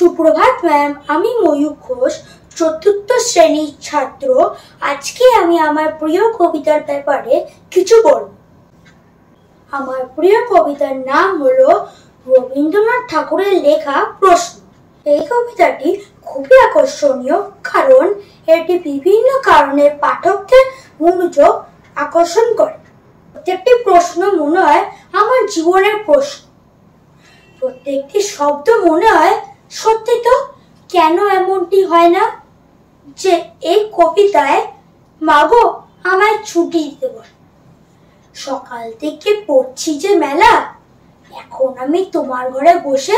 সুপ্রভাত ম্যাম, আমি ময়ূর ঘোষ, চতুর্থ শ্রেণীর ছাত্র। আজকে আমি আমার প্রিয় কবিতার ব্যাপারে কিছু বলব। আমার প্রিয় কবিতার নাম হলো রবীন্দ্রনাথ ঠাকুরের লেখা প্রশ্ন। এই কবিতাটি খুবই আকর্ষণীয়, কারণ এটি বিভিন্ন কারণে পাঠকদের মনোযোগ আকর্ষণ করে। প্রত্যেকটি প্রশ্ন মনে হয় আমার জীবনের প্রশ্ন। প্রত্যেকটি শব্দ মনে হয় সত্যি তো, কেন এমনটি হয় না যে এই কবিতায় মাগো আমায় ছুটি দিতে বল, সকাল থেকে পড়ছি যে মেলা, এখন আমি তোমার ঘরে বসে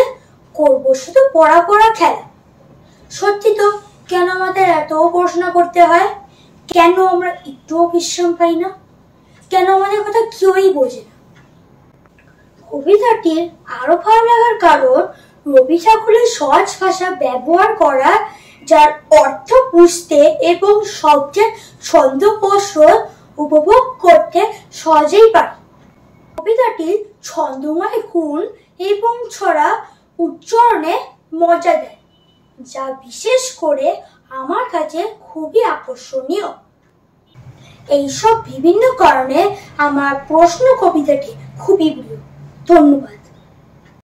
করবো শুধু পড়া পড়া খেলা। সত্যি তো, কেন আমাদের এত পড়াশোনা করতে হয়? কেন আমরা একটুও বিশ্রাম পাই না? কেন আমাদের কথা কেউই বোঝে না? কবিতাটির আরো ভালো লাগার কারণ রবি ঠাকুরের সহজ ভাষা ব্যবহার করা, যার অর্থ বুঝতে এবং শব্দের ছন্দস্পর্শ উপভোগ করতে সহজেই পারি। কবিতাটির ছন্দময় গুণ এবং ছড়া উচ্চারণে মজা দেয়, যা বিশেষ করে আমার কাছে খুবই আকর্ষণীয়। এইসব বিভিন্ন কারণে আমার প্রশ্ন কবিতাটি খুবই প্রিয়। ধন্যবাদ।